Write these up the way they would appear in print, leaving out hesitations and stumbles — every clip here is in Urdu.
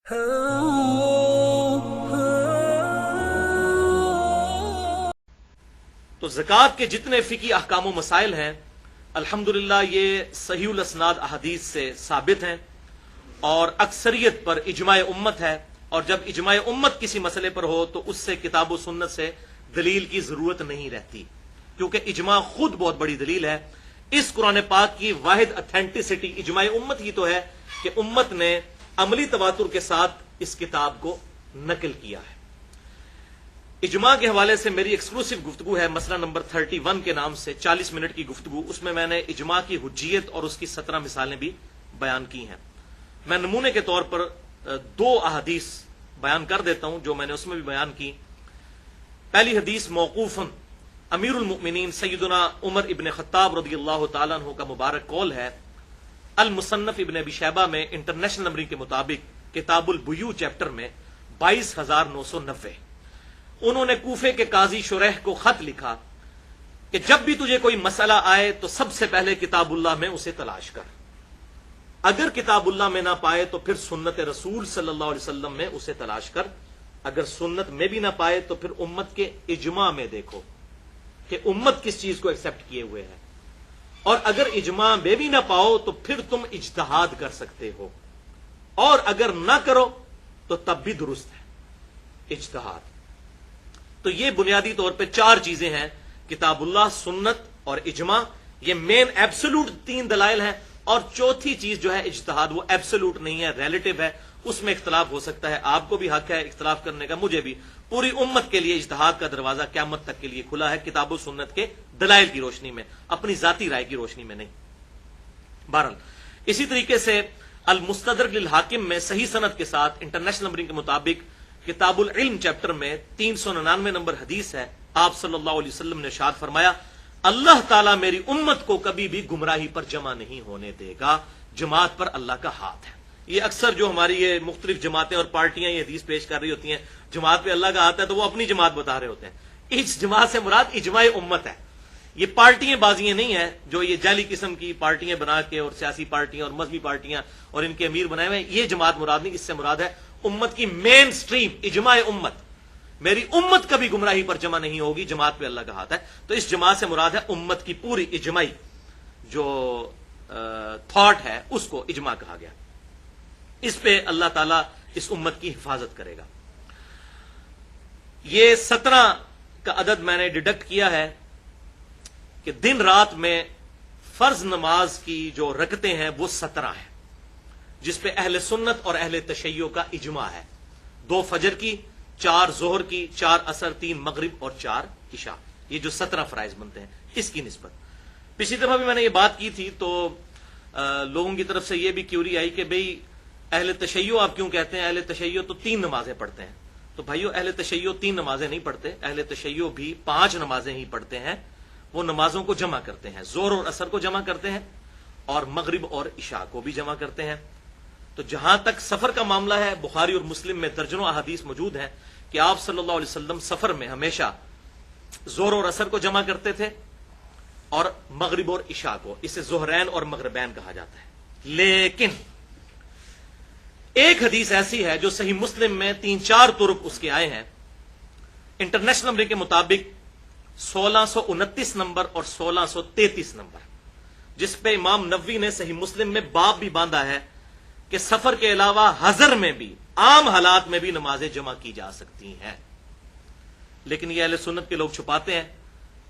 تو زکوٰۃ کے جتنے فقہی احکام و مسائل ہیں الحمدللہ یہ صحیح الاسناد احادیث سے ثابت ہیں اور اکثریت پر اجماع امت ہے، اور جب اجماع امت کسی مسئلے پر ہو تو اس سے کتاب و سنت سے دلیل کی ضرورت نہیں رہتی، کیونکہ اجماع خود بہت بڑی دلیل ہے۔ اس قرآن پاک کی واحد اتھینٹسٹی اجماع امت ہی تو ہے کہ امت نے عملی تواتر کے ساتھ اس کتاب کو نقل کیا ہے۔ اجماع کے حوالے سے میری ایکسکلوسیو گفتگو ہے، مسئلہ نمبر 31 کے نام سے 40 منٹ کی گفتگو، اس میں میں نے اجماع کی حجیت اور اس کی 17 مثالیں بھی بیان کی ہیں۔ میں نمونے کے طور پر 2 احادیث بیان کر دیتا ہوں جو میں نے اس میں بھی بیان کی۔ پہلی حدیث موقوفاً امیر المؤمنین سیدنا عمر ابن خطاب رضی اللہ تعالیٰ عنہ کا مبارک قول ہے۔ المصنف ابن ابی شیبہ میں انٹرنیشنل نمبرنگ کے مطابق کتاب البیوع چیپٹر میں 22,990 انہوں نے کوفے کے قاضی شریح کو خط لکھا کہ جب بھی تجھے کوئی مسئلہ آئے تو سب سے پہلے کتاب اللہ میں اسے تلاش کر، اگر کتاب اللہ میں نہ پائے تو پھر سنت رسول صلی اللہ علیہ وسلم میں اسے تلاش کر، اگر سنت میں بھی نہ پائے تو پھر امت کے اجماع میں دیکھو کہ امت کس چیز کو ایکسپٹ کیے ہوئے ہے، اور اگر اجماع میں بھی نہ پاؤ تو پھر تم اجتہاد کر سکتے ہو، اور اگر نہ کرو تو تب بھی درست ہے اجتہاد۔ تو یہ بنیادی طور پہ 4 چیزیں ہیں، کتاب اللہ، سنت اور اجماع، یہ مین ایبسولوٹ 3 دلائل ہیں، اور چوتھی چیز جو ہے اجتہاد، وہ ایبسولوٹ نہیں ہے، ریلیٹو ہے، اس میں اختلاف ہو سکتا ہے، آپ کو بھی حق ہے اختلاف کرنے کا، مجھے بھی۔ پوری امت کے لیے اجتہاد کا دروازہ قیامت تک کے لیے کھلا ہے، کتاب و سنت کے دلائل کی روشنی میں، اپنی ذاتی رائے کی روشنی میں نہیں۔ بہرحال اسی طریقے سے المستدرک للحاکم میں صحیح سند کے ساتھ انٹرنیشنل نمبرنگ کے مطابق کتاب العلم چیپٹر میں 399 نمبر حدیث ہے، آپ صلی اللہ علیہ وسلم نے ارشاد فرمایا، اللہ تعالیٰ میری امت کو کبھی بھی گمراہی پر جمع نہیں ہونے دے گا، جماعت پر اللہ کا ہاتھ ہے۔ یہ اکثر جو ہماری یہ مختلف جماعتیں اور پارٹیاں یہ حدیث پیش کر رہی ہوتی ہیں، جماعت پہ اللہ کا ہاتھ ہے، تو وہ اپنی جماعت بتا رہے ہوتے ہیں۔ اس جماعت سے مراد اجماع امت ہے، یہ پارٹیاں بازیاں نہیں ہیں جو یہ جعلی قسم کی پارٹیاں بنا کے، اور سیاسی پارٹیاں اور مذہبی پارٹیاں اور ان کے امیر بنائے ہوئے ہیں، یہ جماعت مراد نہیں، اس سے مراد ہے امت کی مین سٹریم، اجماع امت۔ میری امت کبھی گمراہی پر جمع نہیں ہوگی، جماعت پہ اللہ کا ہاتھ ہے۔ تو اس جماعت سے مراد ہے امت کی پوری اجماعی جو تھاٹ ہے، اس کو اجماع کہا گیا۔ اس پہ اللہ تعالیٰ اس امت کی حفاظت کرے گا۔ یہ 17 کا عدد میں نے ڈیڈکٹ کیا ہے کہ دن رات میں فرض نماز کی جو رکعتیں ہیں وہ 17 ہیں، جس پہ اہل سنت اور اہل تشیع کا اجماع ہے، 2 فجر کی، 4 ظہر کی، 4 عصر، 3 مغرب اور 4 عشاء، یہ جو 17 فرائض بنتے ہیں اس کی نسبت۔ پچھلی دفعہ بھی میں نے یہ بات کی تھی تو لوگوں کی طرف سے یہ بھی کیوری آئی کہ بھئی اہل تشیع آپ کیوں کہتے ہیں، اہل تشیع تو 3 نمازیں پڑھتے ہیں۔ تو بھائیو، اہل تشیع 3 نمازیں نہیں پڑھتے، اہل تشیع بھی 5 نمازیں ہی پڑھتے ہیں، وہ نمازوں کو جمع کرتے ہیں، ظہر اور عصر کو جمع کرتے ہیں، اور مغرب اور عشاء کو بھی جمع کرتے ہیں۔ تو جہاں تک سفر کا معاملہ ہے، بخاری اور مسلم میں درجنوں احادیث موجود ہیں کہ آپ صلی اللہ علیہ وسلم سفر میں ہمیشہ ظہر اور عصر کو جمع کرتے تھے، اور مغرب اور عشاء کو، اسے ظہرین اور مغربین کہا جاتا ہے۔ لیکن ایک حدیث ایسی ہے جو صحیح مسلم میں 3-4 طرق اس کے آئے ہیں، انٹرنیشنل نمبر کے مطابق 1629 نمبر اور 1633 نمبر، جس پہ امام نووی نے صحیح مسلم میں باب بھی باندھا ہے کہ سفر کے علاوہ حضر میں بھی، عام حالات میں بھی نمازیں جمع کی جا سکتی ہیں۔ لیکن یہ اہل سنت کے لوگ چھپاتے ہیں،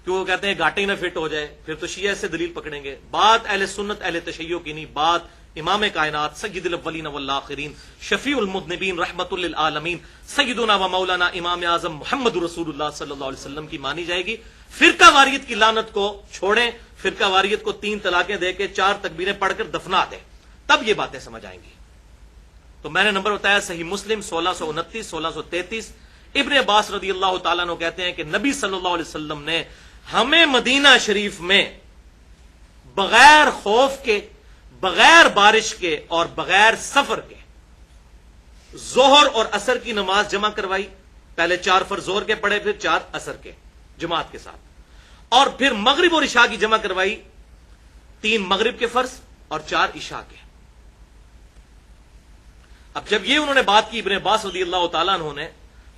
کیوں؟ وہ کہتے ہیں گھاٹے ہی نہ فٹ ہو جائے، پھر تو شیعہ سے دلیل پکڑیں گے۔ بات اہل سنت اہل تشیع کی نہیں، بات امام کائنات سید الاولین والآخرین شفیع المذنبین رحمت للعالمین سیدنا و مولانا امام اعظم محمد رسول اللہ صلی اللہ علیہ وسلم کی مانی جائے گی۔ فرقہ واریت کی لعنت کو چھوڑیں، فرقہ واریت کو 3 طلاقیں دے کے 4 تکبیریں پڑھ کر دفنا دیں، تب یہ باتیں سمجھ آئیں گی۔ تو میں نے نمبر بتایا صحیح مسلم 1629، 1633۔ ابن عباس رضی اللہ تعالیٰ عنہ کہتے ہیں کہ نبی صلی اللہ علیہ وسلم نے ہمیں مدینہ شریف میں بغیر خوف کے، بغیر بارش کے اور بغیر سفر کے ظہر اور عصر کی نماز جمع کروائی۔ پہلے 4 فرض ظہر کے پڑھے، پھر 4 عصر کے جماعت کے ساتھ، اور پھر مغرب اور عشاء کی جمع کروائی، 3 مغرب کے فرض اور 4 عشاء کے۔ اب جب یہ انہوں نے بات کی ابن عباس رضی اللہ تعالیٰ عنہ نے،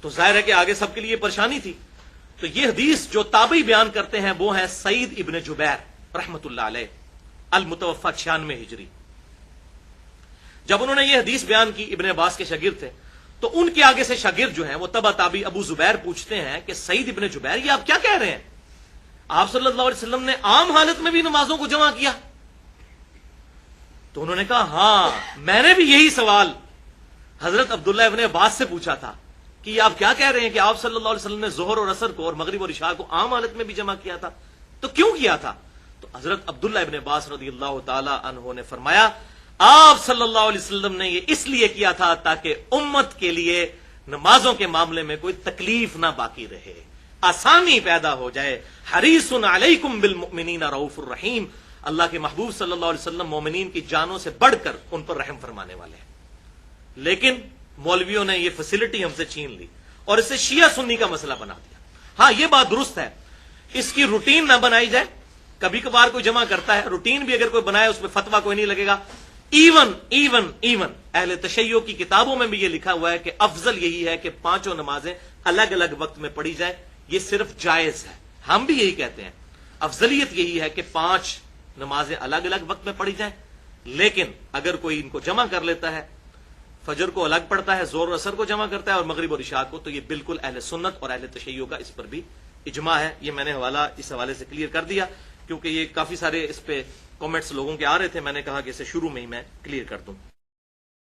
تو ظاہر ہے کہ آگے سب کے لیے پریشانی تھی. تو یہ حدیث جو تابعی بیان کرتے ہیں وہ ہیں سعید ابن جبیر رحمت اللہ علیہ، المتوفى 96 ہجری. جب انہوں نے یہ حدیث بیان کی، ابن عباس کے شاگرد تھے، تو ان کے آگے سے شاگرد جو ہیں وہ تبع تابعی ابو زبیر پوچھتے ہیں کہ سعید ابن جبیر یہ آپ کیا کہہ رہے ہیں؟ آپ صلی اللہ علیہ وسلم نے عام حالت میں بھی نمازوں کو جمع کیا؟ تو انہوں نے کہا ہاں، میں نے بھی یہی سوال حضرت عبداللہ ابن عباس سے پوچھا تھا کہ یہ آپ کیا کہہ رہے ہیں کہ آپ صلی اللہ علیہ وسلم نے ظہر اور عصر کو اور مغرب اور عشاء کو عام حالت میں بھی جمع کیا تھا، تو کیوں کیا تھا؟ تو حضرت عبداللہ ابن عباس رضی اللہ تعالی عنہ نے فرمایا آپ صلی اللہ علیہ وسلم نے یہ اس لیے کیا تھا تاکہ امت کے لیے نمازوں کے معاملے میں کوئی تکلیف نہ باقی رہے، آسانی پیدا ہو جائے. حریص علیکم بالمؤمنین رؤوف الرحیم، اللہ کے محبوب صلی اللہ علیہ وسلم مومنین کی جانوں سے بڑھ کر ان پر رحم فرمانے والے ہیں. لیکن مولویوں نے یہ فیسلٹی ہم سے چھین لی اور اس سے شیعہ سنی کا مسئلہ بنا دیا. ہاں یہ بات درست ہے، اس کی روٹین نہ بنائی جائے. کبھی کبھار کوئی جمع کرتا ہے، روٹین بھی اگر کوئی بنائے اس میں فتویٰ کوئی نہیں لگے گا. ایون اہل تشیع کی کتابوں میں بھی یہ لکھا ہوا ہے کہ افضل یہی ہے کہ پانچوں نمازیں الگ الگ وقت میں پڑھی جائیں. یہ صرف جائز ہے، ہم بھی یہی کہتے ہیں، افضلیت یہی ہے کہ 5 نمازیں الگ الگ وقت میں پڑھی جائیں. لیکن اگر کوئی ان کو جمع کر لیتا ہے، فجر کو الگ پڑھتا ہے، ظہر اور عصر کو جمع کرتا ہے اور مغرب اور عشاء کو، تو یہ بالکل اہل سنت اور اہل تشیع کا اس پر بھی اجماع ہے. یہ میں نے حوالہ اس حوالے سے کلیئر کر دیا کیونکہ یہ کافی سارے اس پہ کامنٹس لوگوں کے آ رہے تھے. میں نے کہا کہ اسے شروع میں ہی میں کلیئر کر دوں.